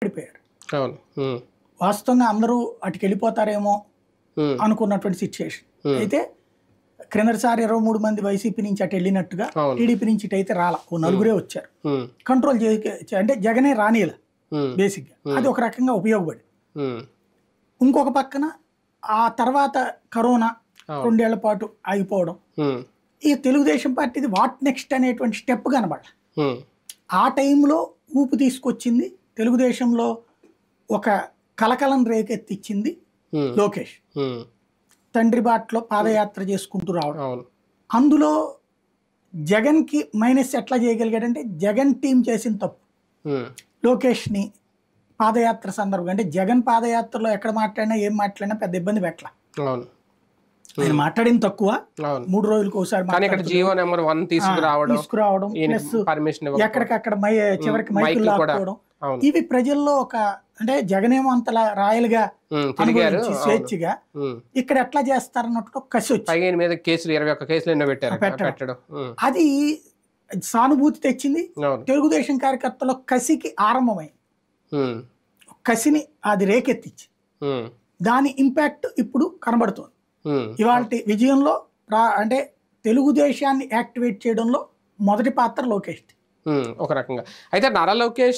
పడిపోయారు. అవును. వాస్తవంగా అందరూ అటుకి వెళ్ళిపోతారేమో అనుకున్నటువంటి సిచ్యుయేషన్. అయితే క్రిందటిసారి 23 మంది వైసీపీ నుంచి అటు వెళ్ళినట్టుగా టీడీపీ నుంచి ఇటు అయితే రాలా, ఓ నలుగురే వచ్చారు. కంట్రోల్ అంటే జగనే రానియల బేసిక్గా, అది ఒక రకంగా ఉపయోగపడి. ఇంకొక పక్కన ఆ తర్వాత కరోనా 2 ఏళ్ల పాటు ఆగిపోవడం, ఈ తెలుగుదేశం పార్టీది వాట్ నెక్స్ట్ అనేటువంటి స్టెప్ కనబడాలి. ఆ టైంలో ఊపు తీసుకొచ్చింది తెలుగుదేశంలో, ఒక కలకలం రేకెత్తిచ్చింది లోకేష్. తండ్రి బాటలో పాదయాత్ర చేసుకుంటూ రావడం, అందులో జగన్కి మైనస్ ఎట్లా చేయగలిగాడంటే జగన్ టీం చేసిన తప్పు. లోకేష్ని పాదయాత్ర సందర్భంగా, అంటే జగన్ పాదయాత్రలో ఎక్కడ మాట్లాడినా ఏం మాట్లాడినా పెద్ద ఇబ్బంది పెట్టాల. ఆయన మాట్లాడింది తక్కువ, 3 రోజులకు ఒకసారి తీసుకురావడం, ప్లస్ ఎక్కడికక్కడ చివరికి మైకులు లాక్కోవడం, ఇవి ప్రజల్లో ఒక, అంటే జగనేమో అంతలా రాయలుగా స్వేచ్ఛగా ఇక్కడ ఎట్లా చేస్తారన్నట్టు కసి వచ్చి అది సానుభూతి తెచ్చింది. తెలుగుదేశం కార్యకర్తలో కసికి ఆరంభమైంది. కసిని అది రేకెత్తించి దాని ఇంపాక్ట్ ఇప్పుడు కనబడుతోంది. ఇవాళ విజయంలో అంటే తెలుగుదేశాన్ని యాక్టివేట్ చేయడంలో మొదటి పాత్ర లోకేష్. ఒక రకంగా అయితే నారా లోకేష్